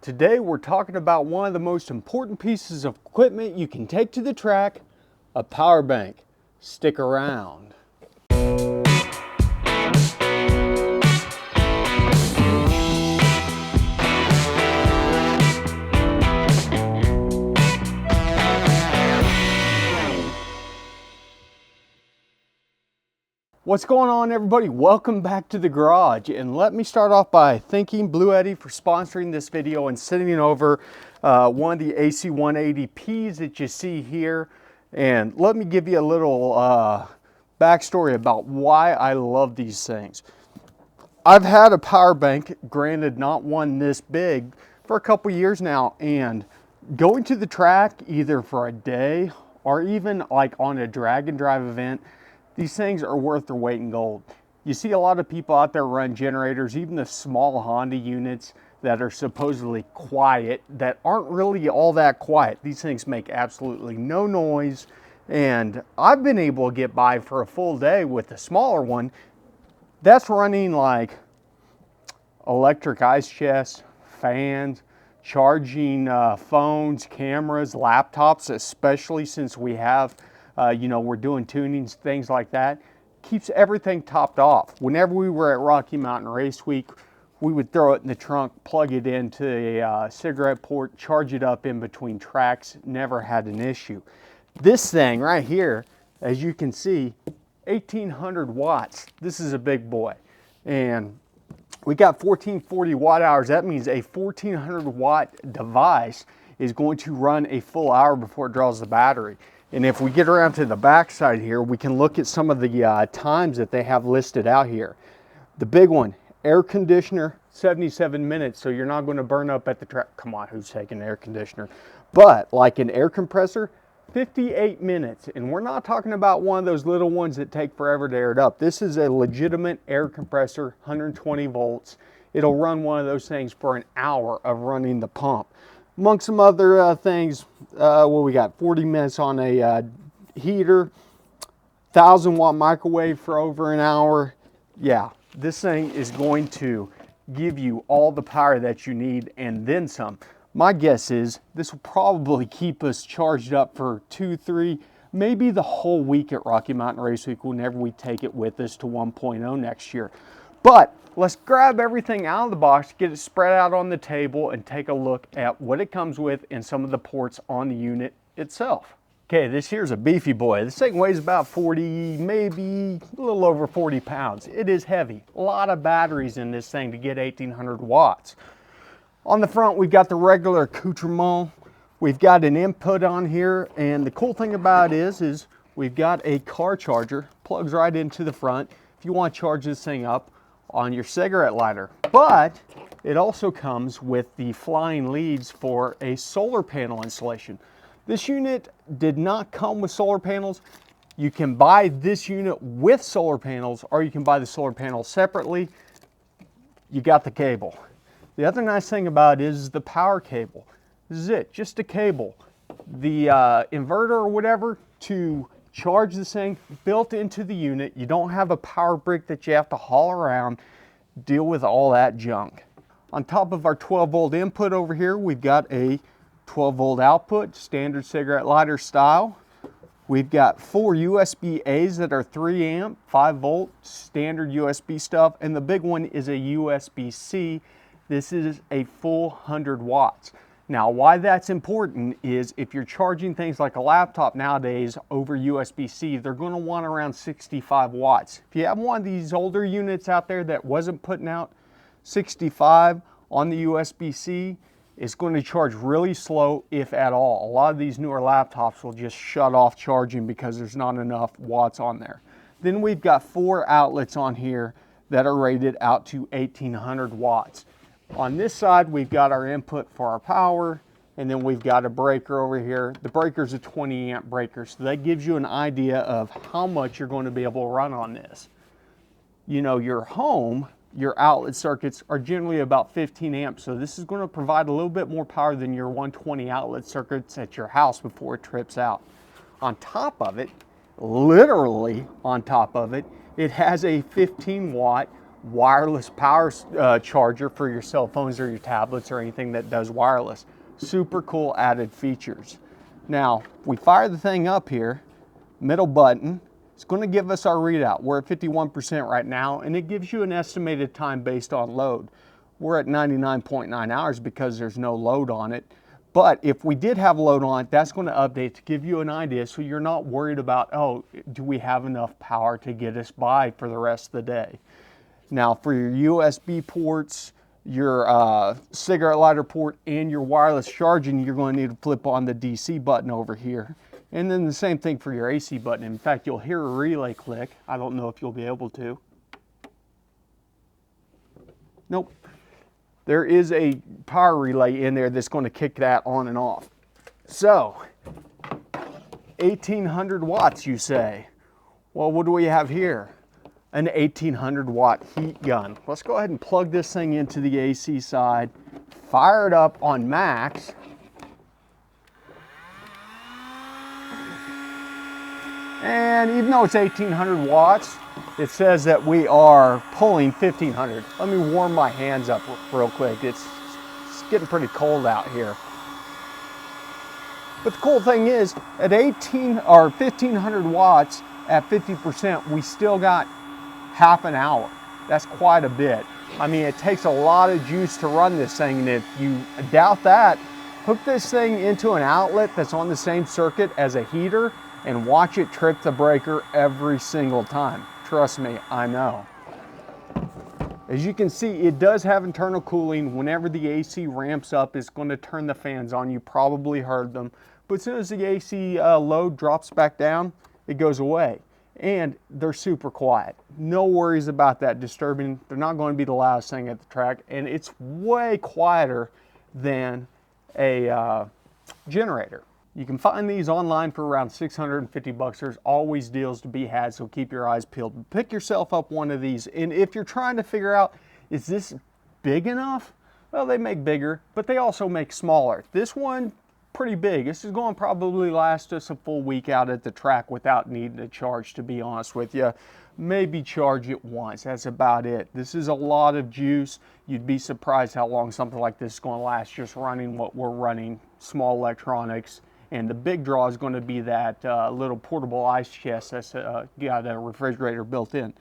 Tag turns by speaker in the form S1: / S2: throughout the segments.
S1: Today we're talking about one of the most important pieces of equipment you can take to the track, a power bank. Stick around. What's going on, everybody? Welcome back to the garage, and let me start off by thanking Bluetti for sponsoring this video and sending over one of the AC180Ps that you see here. And let me give you a little backstory about why I love these things. I've had a power bank, granted not one this big, for a couple years now, and going to the track either for a day or even like on a drag and drive event, these things are worth their weight in gold. You see a lot of people out there run generators, even the small Honda units that are supposedly quiet, that aren't really all that quiet. These things make absolutely no noise, and I've been able to get by for a full day with the smaller one. That's running like electric ice chests, fans, charging phones, cameras, laptops, especially since we have we're doing tunings, things like that. Keeps everything topped off. Whenever we were at Rocky Mountain Race Week, we would throw it in the trunk, plug it into a cigarette port, charge it up in between tracks. Never had an issue. This thing right here, as you can see, 1800 watts. This is a big boy. And we got 1440 watt hours. That means a 1400 watt device is going to run a full hour before it draws the battery. And if we get around to the back side here, we can look at some of the times that they have listed out here. The big one, air conditioner, 77 minutes, so you're not going to burn up at the track. Come on, who's taking an air conditioner? But like an air compressor, 58 minutes. And we're not talking about one of those little ones that take forever to air it up. This is a legitimate air compressor, 120 volts. It'll run one of those things for an hour of running the pump. Among some other things, we got 40 minutes on a heater, 1000 watt microwave for over an hour. Yeah, this thing is going to give you all the power that you need and then some. My guess is this will probably keep us charged up for 2, 3, maybe the whole week at Rocky Mountain Race Week whenever we take it with us to 1.0 next year. But let's grab everything out of the box, get it spread out on the table, and take a look at what it comes with and some of the ports on the unit itself. Okay, this here's a beefy boy. This thing weighs about 40, maybe a little over 40 pounds. It is heavy. A lot of batteries in this thing to get 1800 watts. On the front, we've got the regular accoutrement. We've got an input on here, and the cool thing about it is we've got a car charger, plugs right into the front if you want to charge this thing up on your cigarette lighter. But it also comes with the flying leads for a solar panel installation. This unit did not come with solar panels. You can buy this unit with solar panels, or you can buy the solar panels separately. You got the cable. The other nice thing about it is the power cable. This is it, just a cable. The inverter or whatever to charge this thing built into the unit. You don't have a power brick that you have to haul around, deal with all that junk. On top of our 12 volt input over here, we've got a 12 volt output, standard cigarette lighter style. We've got 4 USB-A's that are 3 amp, 5 volt, standard USB stuff, and the big one is a USB-C. This is a full 100 watts. Now, why that's important is if you're charging things like a laptop nowadays over USB-C, they're going to want around 65 watts. If you have one of these older units out there that wasn't putting out 65 on the USB-C, it's going to charge really slow, if at all. A lot of these newer laptops will just shut off charging because there's not enough watts on there. Then we've got 4 outlets on here that are rated out to 1800 watts. On this side, we've got our input for our power, and then we've got a breaker over here. The breaker's a 20 amp breaker, so that gives you an idea of how much you're going to be able to run on this. You know, your home, your outlet circuits are generally about 15 amps, so this is going to provide a little bit more power than your 120 outlet circuits at your house before it trips out. On top of it, literally on top of it, it has a 15 watt wireless power charger for your cell phones or your tablets or anything that does wireless. Super cool added features. Now, we fire the thing up here, middle button, it's going to give us our readout. We're at 51% right now, and it gives you an estimated time based on load. We're at 99.9 hours because there's no load on it. But if we did have load on it, that's going to update to give you an idea so you're not worried about, oh, do we have enough power to get us by for the rest of the day? Now, for your USB ports, your cigarette lighter port, and your wireless charging, you're going to need to flip on the DC button over here. And then the same thing for your AC button. In fact, you'll hear a relay click. I don't know if you'll be able to. Nope. There is a power relay in there that's going to kick that on and off. So, 1800 watts, you say? Well, what do we have here? An 1800 watt heat gun. Let's go ahead and plug this thing into the AC side, fire it up on max. And even though it's 1800 watts, it says that we are pulling 1500. Let me warm my hands up real quick. It's getting pretty cold out here. But the cool thing is, at 1500 watts at 50%, we still got half an hour. That's quite a bit. I mean, it takes a lot of juice to run this thing, and if you doubt that, hook this thing into an outlet that's on the same circuit as a heater and watch it trip the breaker every single time. Trust me, I know. As you can see, it does have internal cooling. Whenever the AC ramps up, it's going to turn the fans on. You probably heard them. But as soon as the AC load drops back down, it goes away. And they're super quiet. No worries about that disturbing. They're not going to be the loudest thing at the track. And it's way quieter than a generator. You can find these online for around 650 bucks. There's always deals to be had, so keep your eyes peeled. Pick yourself up one of these. And if you're trying to figure out, is this big enough? Well, they make bigger, but they also make smaller. This one, pretty big. This is going to probably last us a full week out at the track without needing to charge, to be honest with you. Maybe charge it once. That's about it. This is a lot of juice. You'd be surprised how long something like this is going to last just running what we're running, small electronics. And the big draw is going to be that little portable ice chest that's got a refrigerator built in.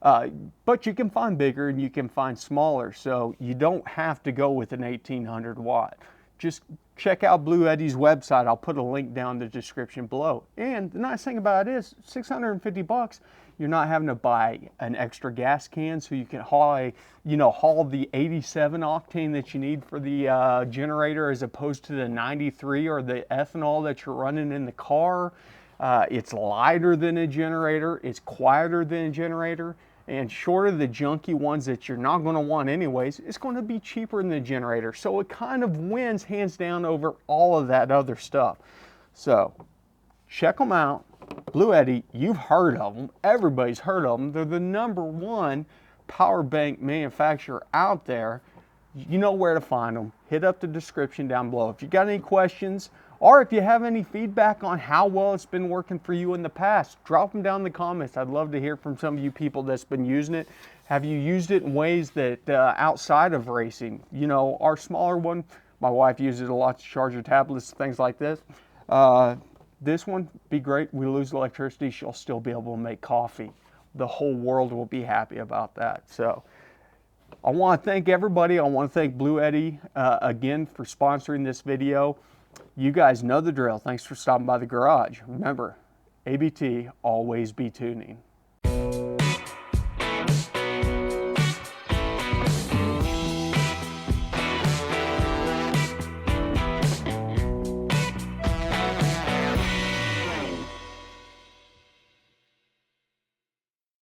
S1: But you can find bigger and you can find smaller, so you don't have to go with an 1800 watt. Just check out Bluetti's website. I'll put a link down in the description below. And the nice thing about it is 650 bucks. You're not having to buy an extra gas can, so you can haul the 87 octane that you need for the generator as opposed to the 93 or the ethanol that you're running in the car. It's lighter than a generator. It's quieter than a generator. And short of the junky ones that you're not going to want anyways, it's going to be cheaper than the generator. So it kind of wins hands down over all of that other stuff. So check them out. Bluetti, you've heard of them. Everybody's heard of them. They're the #1 power bank manufacturer out there. You know where to find them. Hit up the description down below. If you got any questions, or if you have any feedback on how well it's been working for you in the past, drop them down in the comments. I'd love to hear from some of you people that's been using it. Have you used it in ways that outside of racing? You know, our smaller one, my wife uses it a lot to charge her tablets, things like this. This one, be great. We lose electricity, she'll still be able to make coffee. The whole world will be happy about that. So I want to thank everybody. I want to thank Bluetti again for sponsoring this video. You guys know the drill. Thanks for stopping by the garage. Remember, ABT, always be tuning.